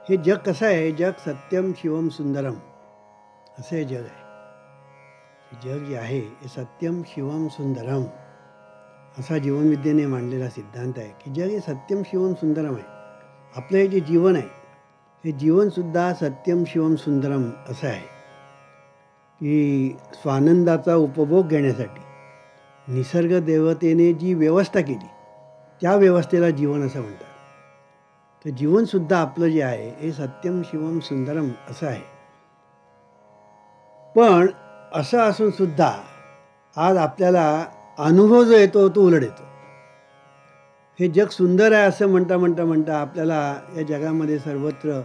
हे जग कसं आहे, जग सत्यम शिवम सुंदरम असं हे जग आहे. हे जग जे आहे हे सत्यम शिवम सुंदरम असा जीवनविद्येने मांडलेला सिद्धांत आहे की जग हे सत्यम शिवम सुंदरम आहे. आपलं हे जे जीवन आहे हे जीवनसुद्धा सत्यम शिवम सुंदरम असं आहे की स्वानंदाचा उपभोग घेण्यासाठी निसर्ग देवतेने जी व्यवस्था केली त्या व्यवस्थेला जीवन असं म्हणतात. तर जीवनसुद्धा आपलं जे आहे हे सत्यम शिवम सुंदरम असं आहे. पण असं असून सुद्धा आज आपल्याला अनुभव जो येतो तो उलट येतो. हे जग सुंदर आहे असं म्हणता आपल्याला या जगामध्ये सर्वत्र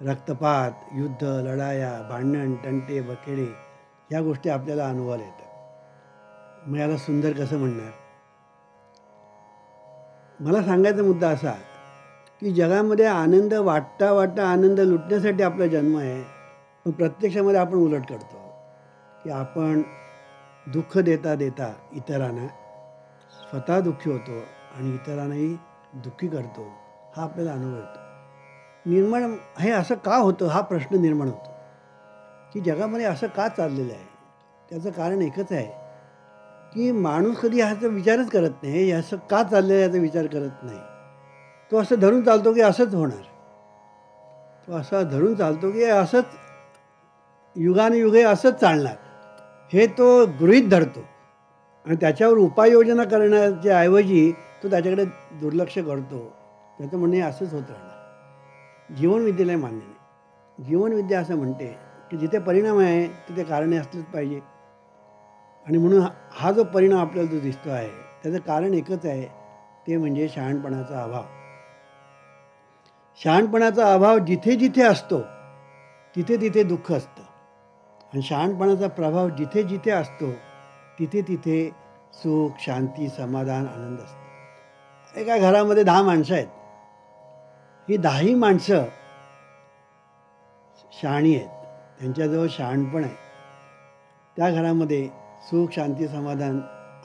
रक्तपात, युद्ध, लढाया, भांडण, तंटे, बखेडे ह्या गोष्टी आपल्याला अनुभवायला येतात. मग याला सुंदर कसं म्हणणार? मला सांगायचा मुद्दा असा की जगामध्ये आनंद वाटता आनंद लुटण्यासाठी आपला जन्म आहे. पण प्रत्यक्षामध्ये आपण उलट करतो की आपण दुःख देता देता इतरांना स्वतः दुःखी होतो आणि इतरांनाही दुःखी करतो. हा आपल्याला अनुभव येतो. निर्माण हे असं का होतं हा प्रश्न निर्माण होतो की जगामध्ये असं का चाललेलं आहे. त्याचं कारण एकच आहे की माणूस कधी ह्याचा विचारच करत नाही. हे असं का चाललेलं आहे याचा विचार करत नाही. तो असं धरून चालतो की असंच होणार. तो असा धरून चालतो की असंच युगानुयुगे असंच चालणार हे तो गृहीत धरतो आणि त्याच्यावर उपाययोजना करण्याच्या ऐवजी तो त्याच्याकडे दुर्लक्ष करतो. त्याचं म्हणणे असंच होत राहणार. जीवनविद्येला मान्य नाही. जीवनविद्या असं म्हणते की जिथे परिणाम आहे तिथे कारणे असलीच पाहिजे. आणि म्हणून हा जो परिणाम आपल्याला जो दिसतो आहे त्याचं कारण एकच आहे, ते म्हणजे शहाणपणाचा अभाव. शहाणपणाचा अभाव जिथे जिथे असतो तिथे तिथे दुःख असतं आणि शहाणपणाचा प्रभाव जिथे जिथे असतो तिथे तिथे सुख, शांती, समाधान, आनंद असतो. एका घरामध्ये 10 माणसं आहेत. ही 10ही माणसं शहाणी आहेत. त्यांच्याजवळ शहाणपण आहे. त्या घरामध्ये सुख, शांती, समाधान,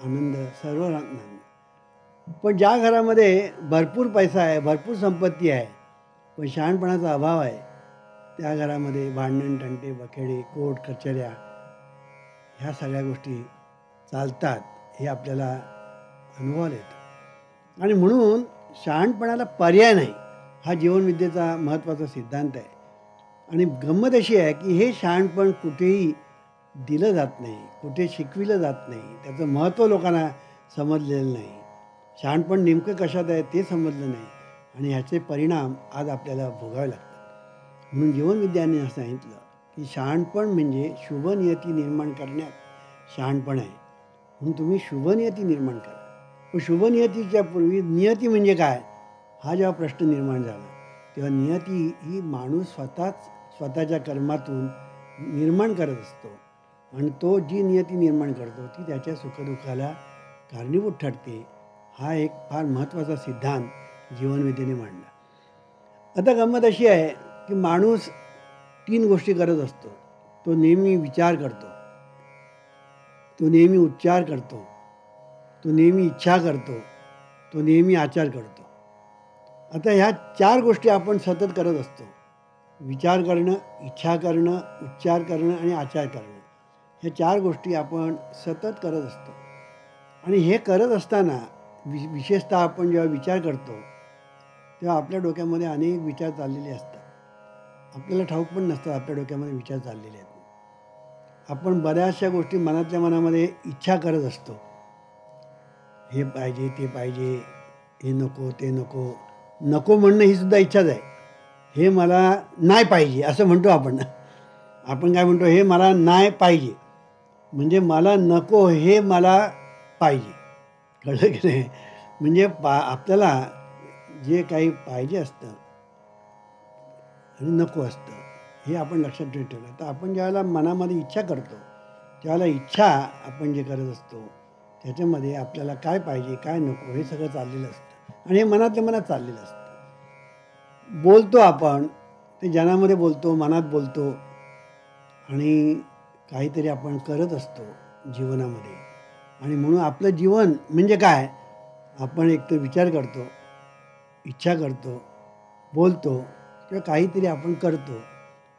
आनंद सर्व राहणार. पण ज्या घरामध्ये भरपूर पैसा आहे, भरपूर संपत्ती आहे, पण शहाणपणाचा अभाव आहे, त्या घरामध्ये भांडण, तंटे, बखेडे, कोर्ट कचऱ्या ह्या सगळ्या गोष्टी चालतात. हे आपल्याला अनुभवायला येतं. आणि म्हणून शहाणपणाला पर्याय नाही हा जीवनविद्येचा महत्त्वाचा सिद्धांत आहे. आणि गंमत अशी आहे की हे शहाणपण कुठेही दिलं जात नाही, कुठे शिकविलं जात नाही. त्याचं महत्त्व लोकांना समजलेलं नाही. शहाणपण नेमकं कशात आहे ते समजलं नाही आणि ह्याचे परिणाम आज आपल्याला भोगावे लागतात. म्हणून जीवनविद्याने असं सांगितलं की शहाणपण म्हणजे शुभनियती निर्माण करण्यात शहाणपण आहे. म्हणून तुम्ही शुभनियती निर्माण करा. पण शुभनियतीच्या पूर्वी नियती म्हणजे काय हा जेव्हा प्रश्न निर्माण झाला तेव्हा नियती ही माणूस स्वतःच्या कर्मातून निर्माण करत असतो आणि तो जी नियती निर्माण करतो ती त्याच्या सुखदुःखाला कारणीभूत ठरते. हा एक फार महत्त्वाचा सिद्धांत जीवनविद्येने मांडला. आता गंमत अशी आहे की माणूस 3 गोष्टी करत असतो. तो नेहमी विचार करतो, तो नेहमी उच्चार करतो, तो नेहमी इच्छा करतो, तो नेहमी आचार करतो. आता ह्या 4 गोष्टी आपण सतत करत असतो. विचार करणं, इच्छा करणं, उच्चार करणं आणि आचार करणं. ह्या 4 गोष्टी आपण सतत करत असतो. आणि हे करत असताना विशेषतः आपण जेव्हा विचार करतो तेव्हा आपल्या डोक्यामध्ये अनेक विचार चाललेले असतात. आपल्याला ठाऊक पण नसतं आपल्या डोक्यामध्ये विचार चाललेले आहेत. आपण बऱ्याचशा गोष्टी मनातल्या मनामध्ये इच्छा करत असतो. हे पाहिजे, ते पाहिजे, हे नको, ते नको. नको म्हणणं ही सुद्धा इच्छाच आहे. हे मला नाही पाहिजे असं म्हणतो आपण. आपण काय म्हणतो, हे मला नाही पाहिजे म्हणजे मला नको हे मला पाहिजे. कळलं की नाही? म्हणजे आपल्याला जे काही पाहिजे असतं आणि नको असतं हे आपण लक्षात ठेवलं. तर आपण ज्यावेळेला मनामध्ये इच्छा करतो त्यावेळेला इच्छा आपण जे करत असतो त्याच्यामध्ये आपल्याला काय पाहिजे काय नको हे सगळं चाललेलं असतं आणि हे मनातल्या मनात चाललेलं असतं. बोलतो आपण ते जनामध्ये बोलतो, मनात बोलतो आणि काहीतरी आपण करत असतो जीवनामध्ये. आणि म्हणून आपलं जीवन म्हणजे काय, आपण एकतर विचार करतो, इच्छा करतो, बोलतो किंवा काहीतरी आपण करतो,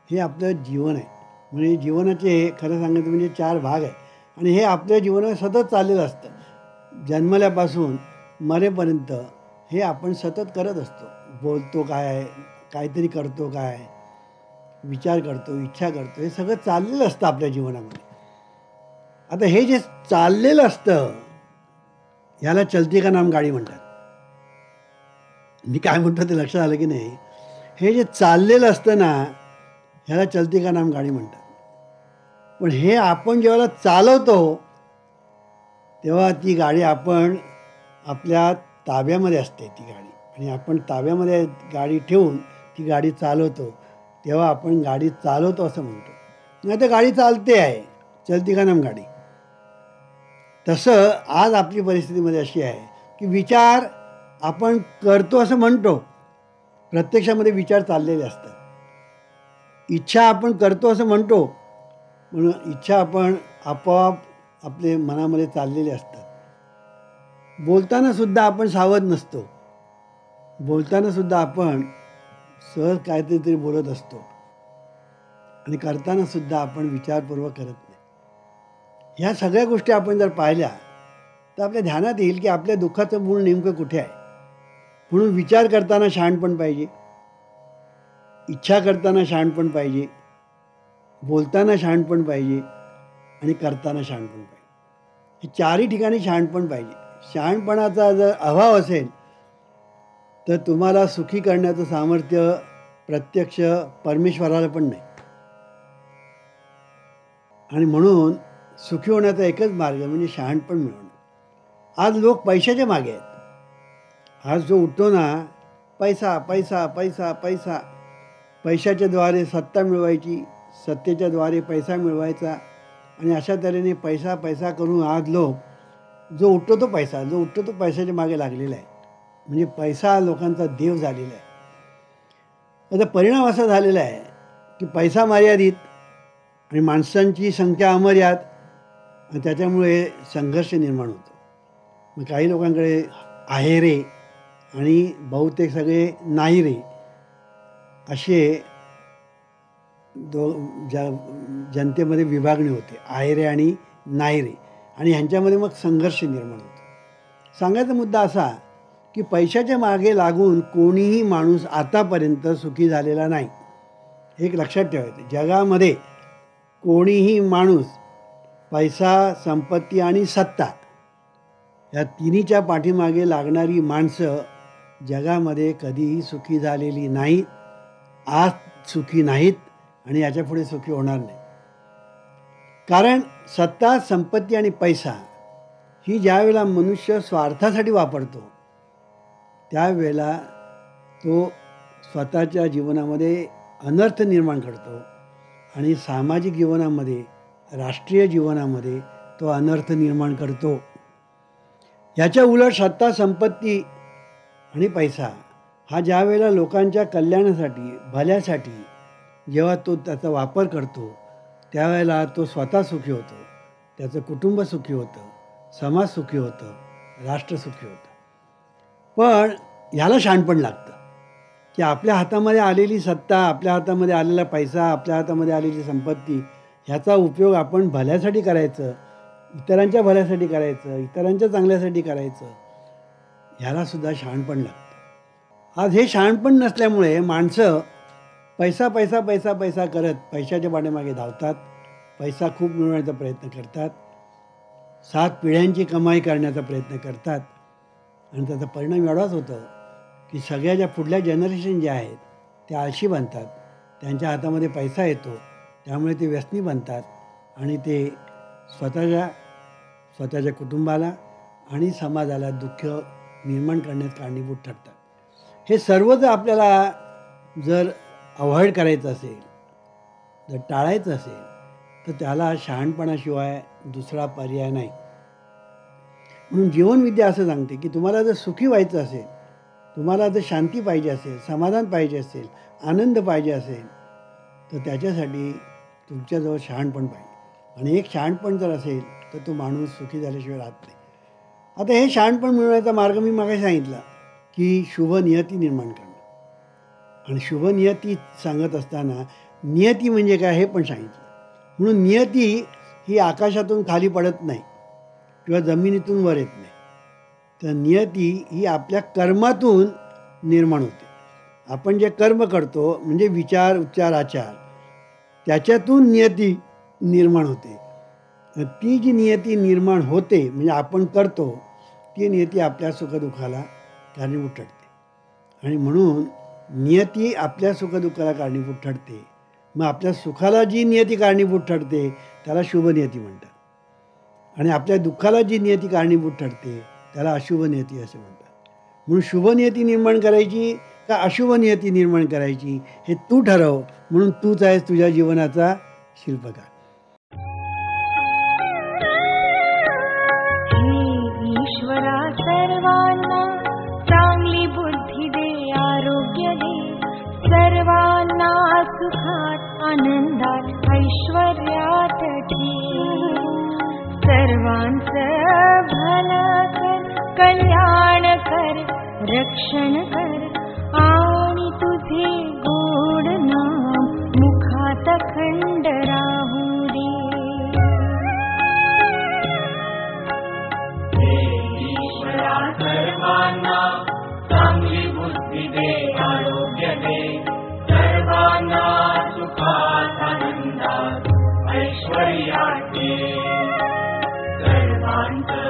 हे आपलं जीवन आहे. म्हणजे जीवनाचे खरं सांगायचं म्हणजे 4 भाग आहे आणि हे आपल्या जीवनात सतत चाललेलं असतं. जन्मल्यापासून मरेपर्यंत हे आपण सतत करत असतो. बोलतो काय, काहीतरी करतो काय, विचार करतो, इच्छा करतो, हे सगळं चाललेलं असतं आपल्या जीवनामध्ये. आता हे जे चाललेलं असतं ह्याला चलती का नाम गाडी म्हणतात. मी काय म्हणतो ते लक्षात आलं की नाही? हे जे चाललेलं असतं ना ह्याला चलती का नाम गाडी म्हणतात. पण हे आपण जेव्हा चालवतो तेव्हा ती गाडी आपण आपल्या ताब्यामध्ये असते ती गाडी, आणि आपण ताब्यामध्ये गाडी ठेवून ती गाडी चालवतो तेव्हा आपण गाडी चालवतो असं म्हणतो. नाही तर गाडी चालते आहे, चलती का नाम गाडी. तसं आज आपली परिस्थितीमध्ये अशी आहे की विचार आपण करतो असं म्हणतो, प्रत्यक्षामध्ये विचार चाललेले असतात. इच्छा आपण करतो असं म्हणतो, म्हणून इच्छा आपण आपोआप आपले मनामध्ये चाललेले असतात. बोलताना सुद्धा आपण सावध नसतो, बोलताना सुद्धा आपण सहज काहीतरी बोलत असतो आणि करताना सुद्धा आपण विचारपूर्वक करत नाही. ह्या सगळ्या गोष्टी आपण जर पाहिल्या तर आपल्या ध्यानात येईल की आपल्या दुःखाचं मूळ नेमकं कुठे आहे. म्हणून विचार करताना शहाणपण पाहिजे, इच्छा करताना शहाणपण पाहिजे, बोलताना शहाणपण पाहिजे आणि करताना शहाणपण पाहिजे. हे चारही ठिकाणी शहाणपण पाहिजे. शहाणपणाचा जर अभाव असेल तर तुम्हाला सुखी करण्याचं सामर्थ्य प्रत्यक्ष परमेश्वराला पण नाही. आणि म्हणून सुखी होण्याचा एकच मार्ग म्हणजे शहाणपण मिळवणं. आज लोक पैशाच्या मागे आहेत. आज जो उठतो ना, पैसा पैसा पैसा पैसा, पैशाच्या द्वारे सत्ता मिळवायची, सत्तेच्या द्वारे पैसा मिळवायचा, आणि अशा तऱ्हेने पैसा पैसा करून आज लोक जो उठतो तो पैसा, जो उठतो तो पैशाच्या मागे लागलेला आहे. म्हणजे पैसा लोकांचा देव झालेला आहे. त्याचा परिणाम असा झालेला आहे की पैसा मर्यादित आणि माणसांची संख्या अमर्याद, आणि त्याच्यामुळे संघर्ष निर्माण होतो. मग काही लोकांकडे आहे रे आणि बहुतेक सगळे नाही रे असे जनतेमध्ये विभागणी होते, आहे रे आणि नाही रे, आणि ह्यांच्यामध्ये मग संघर्ष निर्माण होतो. सांगायचा मुद्दा असा की पैशाच्या मागे लागून कोणीही माणूस आतापर्यंत सुखी झालेला नाही. एक लक्षात ठेवायचं, जगामध्ये कोणीही माणूस पैसा, संपत्ती आणि सत्ता या तिन्हीच्या पाठीमागे लागणारी माणसं जगामध्ये कधीही सुखी झालेली नाहीत, आज सुखी नाहीत आणि याच्यापुढे सुखी होणार नाही. कारण सत्ता, संपत्ती आणि पैसा ही ज्यावेळेला मनुष्य स्वार्थासाठी वापरतो त्यावेळेला तो स्वतःच्या जीवनामध्ये अनर्थ निर्माण करतो, आणि सामाजिक जीवनामध्ये, राष्ट्रीय जीवनामध्ये तो अनर्थ निर्माण करतो. याच्या उलट सत्ता, संपत्ती आणि पैसा हा ज्या वेळेला लोकांच्या कल्याणासाठी, भल्यासाठी जेव्हा तो त्याचा वापर करतो त्यावेळेला तो स्वतः सुखी होतो, त्याचं कुटुंब सुखी होतं, समाज सुखी होतं, राष्ट्र सुखी होतं. पण ह्याला शहाणपण लागतं की आपल्या हातामध्ये आलेली सत्ता, आपल्या हातामध्ये आलेला पैसा, आपल्या हातामध्ये आलेली संपत्ती ह्याचा उपयोग आपण भल्यासाठी करायचं, इतरांच्या भल्यासाठी करायचं, इतरांच्या चांगल्यासाठी करायचं, ह्यालासुद्धा शहाणपण लागतं. आज हे शहाणपण नसल्यामुळे माणसं पैसा पैसा पैसा पैसा करत पैशाच्या पाठीमागे धावतात, पैसा खूप मिळवण्याचा प्रयत्न करतात, 7 पिढ्यांची कमाई करण्याचा प्रयत्न करतात, आणि त्याचा परिणाम एवढाच होतो की सगळ्या ज्या पुढल्या जनरेशन जे आहेत ते आळशी बनतात. त्यांच्या हातामध्ये पैसा येतो त्यामुळे ते व्यसनी बनतात आणि ते स्वतःच्या कुटुंबाला आणि समाजाला दुःख निर्माण करण्यात कारणीभूत ठरतात. हे सर्व जर आपल्याला जर अवॉइड करायचं असेल, जर टाळायचं असेल तर त्याला शहाणपणाशिवाय दुसरा पर्याय नाही. म्हणून जीवनविद्या असं सांगते की तुम्हाला जर सुखी व्हायचं असेल, तुम्हाला जर शांती पाहिजे असेल, समाधान पाहिजे असेल, आनंद पाहिजे असेल तर त्याच्यासाठी तुमच्याजवळ शहाणपण पाहिजे. आणि एक शहाणपण जर असेल तर तो माणूस सुखी झाल्याशिवाय राहत नाही. आता हे शहाणपण मिळवण्याचा मार्ग मी मागे सांगितला की शुभ नियती निर्माण करणं. आणि शुभ नियती सांगत असताना नियती म्हणजे काय हे पण सांगितलं. म्हणून नियती ही आकाशातून खाली पडत नाही किंवा जमिनीतून वर येत नाही. तर नियती ही आपल्या कर्मातून निर्माण होते. आपण जे कर्म करतो म्हणजे विचार उच्चार आचार, त्याच्यातून नियती निर्माण होते. ती जी नियती निर्माण होते म्हणजे आपण करतो, ती नियती आपल्या सुखदुःखाला कारणीभूत ठरते. आणि म्हणून नियती आपल्या सुखदुःखाला कारणीभूत ठरते. मग आपल्या सुखाला जी नियती कारणीभूत ठरते त्याला शुभ नियती म्हणतात. आणि आपल्या दुःखाला जी नियती कारणीभूत ठरते त्याला अशुभ नियती असे म्हणतात. म्हणून शुभ नियती निर्माण करायची का अशुभ नियती निर्माण करायची हे तू ठरव. म्हणून तूच आहेस तुझ्या जीवनाचा शिल्पकार. ईश्वरा सर्वांना चांगली बुद्धी दे, आरोग्य दे, सर्वांना सुखात आनंदात ऐश्वर्यात ठेव. सर्वांचं भलं कर, कल्याण कर, रक्षण कर, आणि तुझे गोड नाम मुखात खंड राहू दे. सर्वांना चांगली बुद्धी दे, आरोग्य दे, सर्वांना सुखात आनंदात ऐश्वर्यात दे. सर्वांचं